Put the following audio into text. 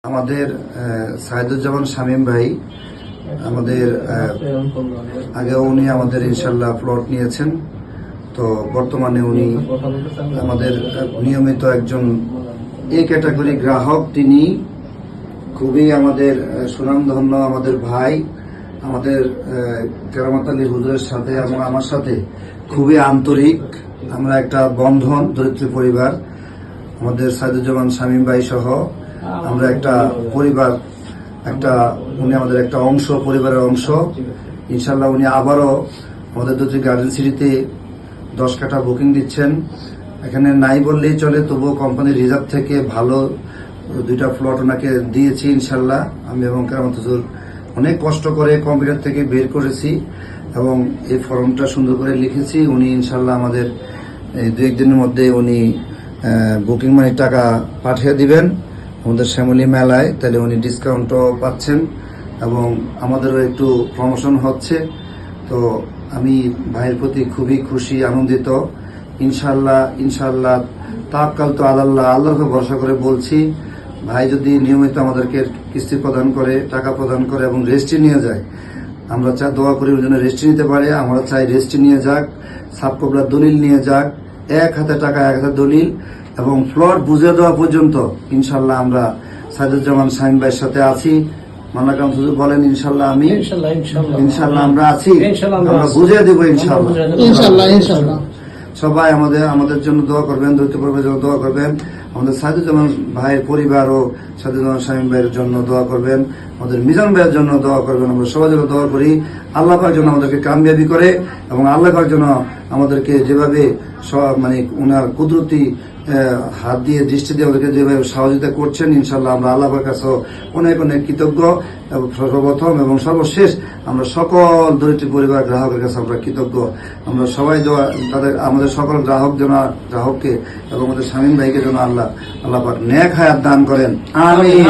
আমাদের সাইদুজ্জামান শামীম ভাই আমাদের আগে উনি আমাদের ইনশাল্লাহ প্লট নিয়েছেন। তো বর্তমানে উনি আমাদের নিয়মিত একজন এ ক্যাটাগরি গ্রাহক। তিনি খুবই আমাদের সুনামধন্য আমাদের ভাই, আমাদের কেরামত আলী হুজুরের সাথে এবং আমার সাথে খুবই আন্তরিক। আমরা একটা বন্ধন, দরিদ্র পরিবার, আমাদের সাইদুজ্জামান শামীম ভাই সহ আমরা একটা পরিবার, উনি আমাদের একটা অংশ, পরিবারের অংশ। ইনশাল্লাহ উনি আবারও আমাদের দুটি গার্ডেন সিটিতে 10 কাঠা বুকিং দিচ্ছেন। এখানে নাই বললেই চলে, তবুও কোম্পানির রিজার্ভ থেকে ভালো 2টা প্লট ওনাকে দিয়েছি ইনশাল্লাহ। আমি এবং কেরামত হুজুর অনেক কষ্ট করে কম্পিউটার থেকে বের করেছি এবং এই ফর্মটা সুন্দর করে লিখেছি। উনি ইনশাল্লাহ আমাদের 2-1 দিনের মধ্যে উনি বুকিং মানির টাকা পাঠিয়ে দিবেন আমাদের শ্যামলী মেলায়। তাহলে উনি ডিসকাউন্টও পাচ্ছেন এবং আমাদেরও একটু প্রমোশন হচ্ছে। তো আমি ভাইয়ের প্রতি খুবই খুশি, আনন্দিত। ইনশাল্লাহ তাওয়াক্কাল তো আল্লাহ, আল্লাহকে ভরসা করে বলছি। ভাই যদি নিয়মিত আমাদেরকে কিস্তি প্রদান করে, টাকা প্রদান করে এবং রেজিস্ট্রি নিয়ে যায়, আমরা চাই দোয়া করি ওর জন্য রেজিস্ট্রি নিতে পারে। আমরা চাই রেজিস্ট্রি নিয়ে যাক, সাবকবলার দলিল নিয়ে যাক, 1 হাতে টাকা 1 হাতে দলিল, এবং প্লট বুঝে দেওয়া পর্যন্ত ইনশাল্লাহ আমরা সাইদুজ্জামান শামীম ভাইয়ের সাথে আছি। মান্নাকাম হুজুর বলেন ইনশাল্লাহ ইনশাল্লাহ আমরা আছি, আমরা বুঝে দেবো ইনশাল্লাহ। সবাই আমাদের জন্য দোয়া করবেন, দরিদ্র পরিবারের জন্য দোয়া করবেন, আমাদের সাইদুজ্জামান ভাইয়ের পরিবার ও সাইদুজ্জামান শামীম ভাইয়ের জন্য দোয়া করবেন, আমাদের মিজান ভাইয়ের জন্য দোয়া করবেন। আমরা সবাই জন্য দোয়া করি আল্লাহ পাকের জন্য আমাদেরকে কামিয়াবি করে, এবং আল্লাহ পাকের জন্য আমাদেরকে যেভাবে ওনার কুদরতি হাত দিয়ে, দৃষ্টি দিয়ে আমাদেরকে যেভাবে সহযোগিতা করছেন, ইনশাল্লাহ আমরা আল্লাহ পাকের কাছে অনেক অনেক কৃতজ্ঞ। সর্বপ্রথম এবং সর্বশেষ আমরা সকল দরিদ্র পরিবার গ্রাহকের কাছে আমরা কৃতজ্ঞ। আমরা সবাই আমাদের সকল গ্রাহককে এবং আমাদের শামীম ভাইকে যেন আল্লাহ পাক নেক হায়াত দান করেন। আমিন।